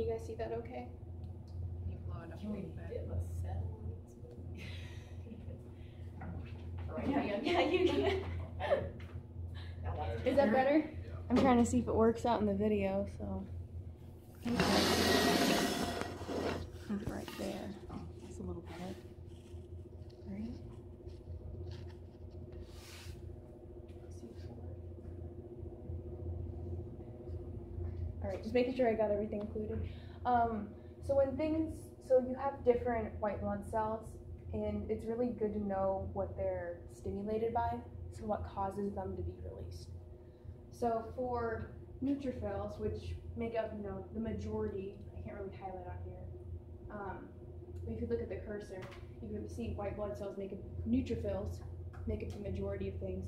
you guys see that okay? You blow it up a little bit. Yeah, you can. Is that better? I'm trying to see if it works out in the video, so. Put it right there. Just a little bit. Right? Alright, just making sure I got everything included. So you have different white blood cells, and it's really good to know what they're stimulated by, so what causes them to be released. So for neutrophils, which make up, the majority, I can't really highlight on here, but if you look at the cursor, you can see white blood cells make up, neutrophils make up the majority of things,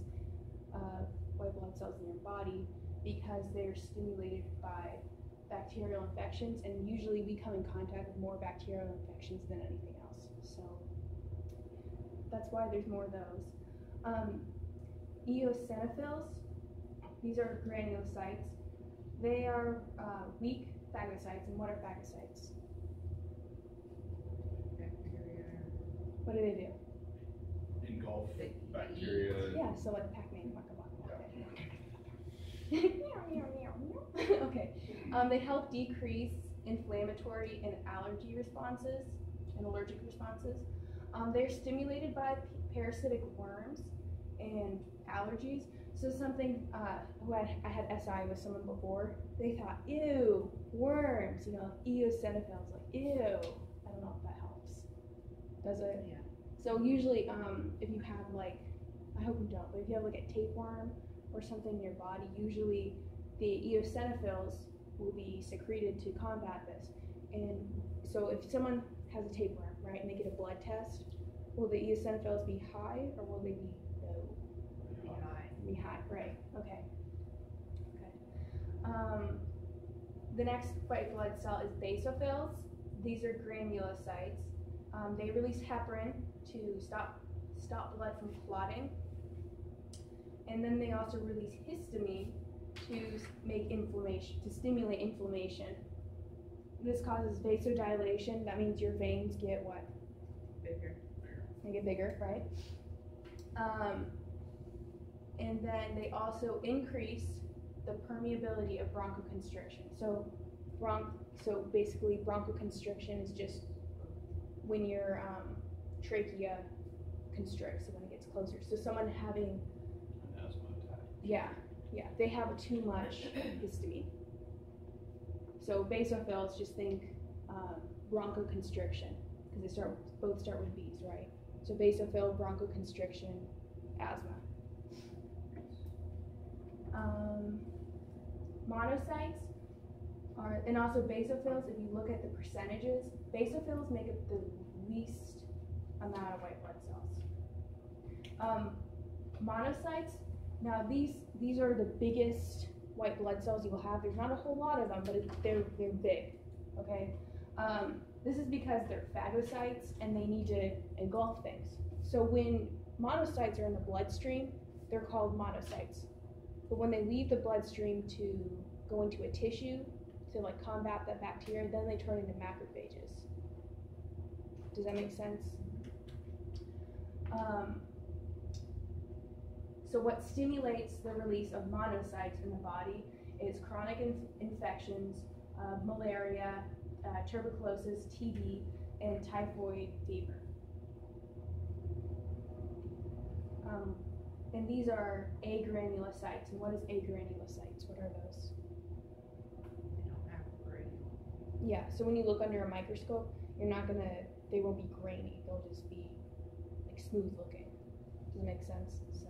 white blood cells in your body, because they're stimulated by bacterial infections, and usually we come in contact with more bacterial infections than anything else. So that's why there's more of those. Eosinophils, these are granulocytes. They are weak phagocytes. And what are phagocytes? Bacteria. What do? Engulf bacteria. Yeah, so like Pac-Man. Okay. They help decrease inflammatory and allergy responses and allergic responses. They're stimulated by parasitic worms and allergies. So something, when I had SI with someone before, they thought, ew, worms, eosinophils, like, ew. I don't know if that helps. Does it? Yeah. So usually, if you have like, I hope you don't, but if you have like a tapeworm or something in your body, usually the eosinophils will be secreted to combat this. And so if someone has a tapeworm, right, and they get a blood test, will the eosinophils be high or will they be low? Be high, right? Okay. The next white blood cell is basophils. These are granulocytes. They release heparin to stop blood from clotting, and then they also release histamine to make inflammation, to stimulate inflammation. This causes vasodilation. That means your veins get what? Bigger. They get bigger, right? And then they also increase the permeability of bronchoconstriction. So basically bronchoconstriction is just when your trachea constricts, when it gets closer. So someone having An asthma attack. yeah, they have too much histamine. So basophils, just think bronchoconstriction, because they both start with B's, right? So basophil, bronchoconstriction, asthma. Monocytes are, and also basophils, if you look at the percentages, basophils make up the least amount of white blood cells. Monocytes, now these are the biggest white blood cells you will have. There's not a whole lot of them, but they're big, okay? This is because they're phagocytes and they need to engulf things. So when monocytes are in the bloodstream, they're called monocytes. But when they leave the bloodstream to go into a tissue to like combat that bacteria, then they turn into macrophages. Does that make sense? So what stimulates the release of monocytes in the body is chronic infections, malaria, tuberculosis, TB, and typhoid fever. And these are agranulocytes. And what is agranulocytes? What are those? They don't have a brain. Yeah, so when you look under a microscope, they won't be grainy. They'll just be like smooth looking. Does that make sense? So,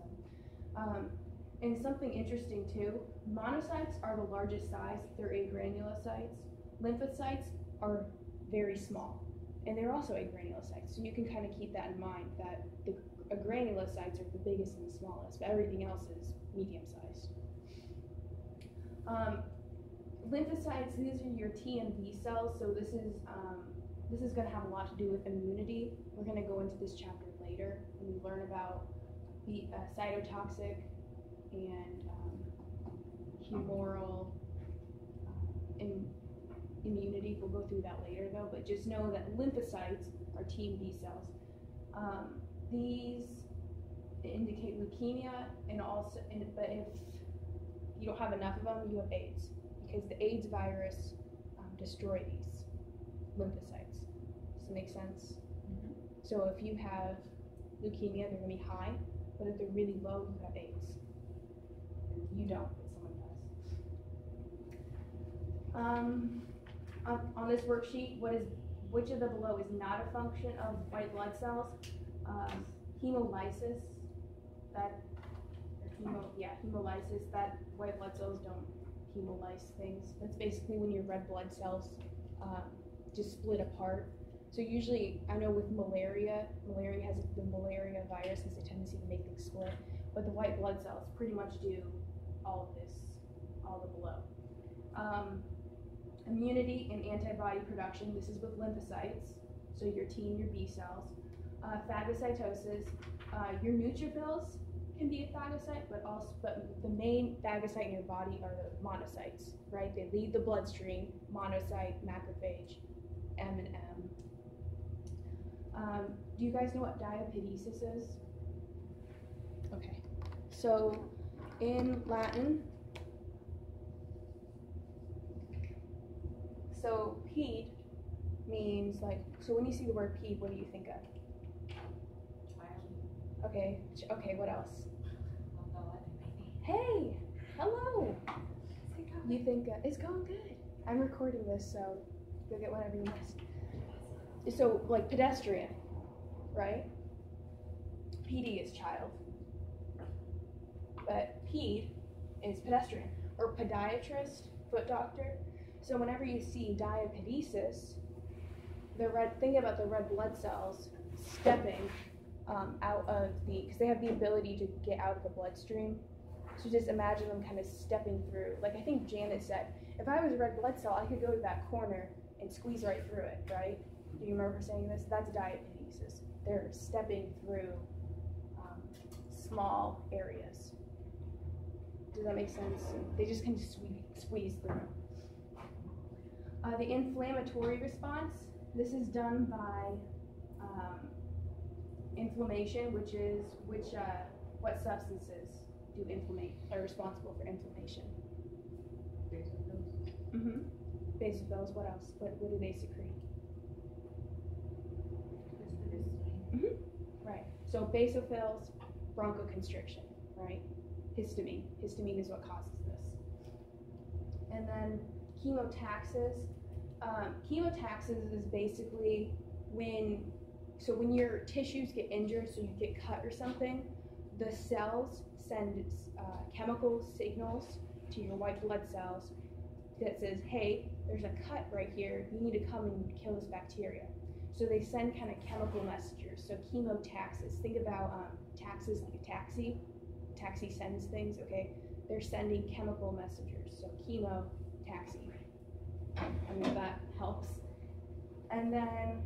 and something interesting too, monocytes are the largest size. They're agranulocytes. Lymphocytes are very small, and they're also agranulocytes. So you can kind of keep that in mind, that the granulocytes are the biggest and the smallest, but everything else is medium-sized. Lymphocytes, these are your T and B cells, so this is going to have a lot to do with immunity. We're going to go into this chapter later when we learn about the cytotoxic and humoral immunity. We'll go through that later though, but just know that lymphocytes are team B cells. These indicate leukemia, but if you don't have enough of them, you have AIDS, because the AIDS virus destroy these lymphocytes. Does that make sense? Mm-hmm. So if you have leukemia, they're going to be high, but if they're really low, you have AIDS. You don't, but someone does. On this worksheet, which of the below is not a function of white blood cells? Hemolysis, hemolysis, that white blood cells don't hemolyze things. That's basically when your red blood cells just split apart. So usually, I know with malaria has the malaria virus has a tendency to make things split, but the white blood cells pretty much do all of this, all the below. Immunity and antibody production, this is with lymphocytes, so your T and your B cells. Phagocytosis, your neutrophils can be a phagocyte, but the main phagocyte in your body are the monocytes, right? They lead the bloodstream, monocyte, macrophage, M and M. Do you guys know what diapedesis is? Okay, so in Latin, so ped means so when you see the word ped, what do you think of? Okay, what else? Hey, hello. You think it's going good? I'm recording this, so you'll get whatever you missed. So, pedestrian, right? PD is child, but ped is pedestrian, or podiatrist, foot doctor. So whenever you see diapedesis, think about the red blood cells stepping out of because they have the ability to get out of the bloodstream. So just imagine them kind of stepping through. I think Janet said, if I was a red blood cell, I could go to that corner and squeeze right through it, right? Do you remember saying this? That's diapedesis. They're stepping through small areas. Does that make sense? They just kind of squeeze through. The inflammatory response, this is done by inflammation, what substances are responsible for inflammation? Mm-hmm. Basophils, what else? What do they secrete? Mm-hmm. Right. So basophils, bronchoconstriction, right? Histamine. Histamine is what causes this. And then chemotaxis. Chemotaxis is basically when your tissues get injured, so you get cut or something, the cells send chemical signals to your white blood cells that says, hey, there's a cut right here, you need to come and kill this bacteria. So they send kind of chemical messengers. So chemotaxis, think about taxis like a taxi. Taxi sends things, okay? They're sending chemical messengers, so chemotaxi. I mean, if that helps. And then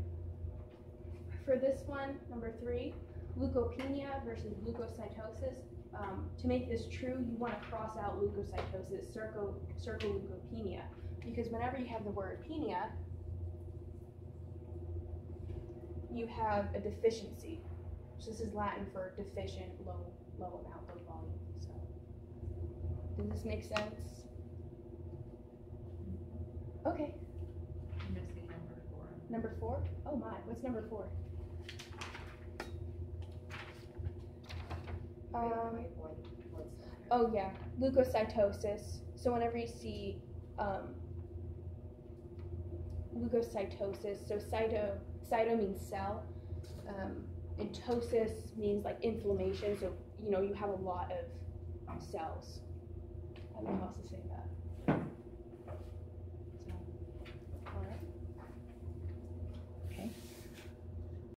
for this one, number 3, leukopenia versus leukocytosis. To make this true, you want to cross out leukocytosis, circle leukopenia, because whenever you have the word penia, you have a deficiency. So this is Latin for deficient, low amount, low volume. So does this make sense? Okay. I'm missing number 4. Number 4? Oh my, what's number 4? Oh yeah, leukocytosis. So whenever you see leukocytosis, so cyto means cell, and tosis means inflammation. So you have a lot of cells. I don't know how else to say that.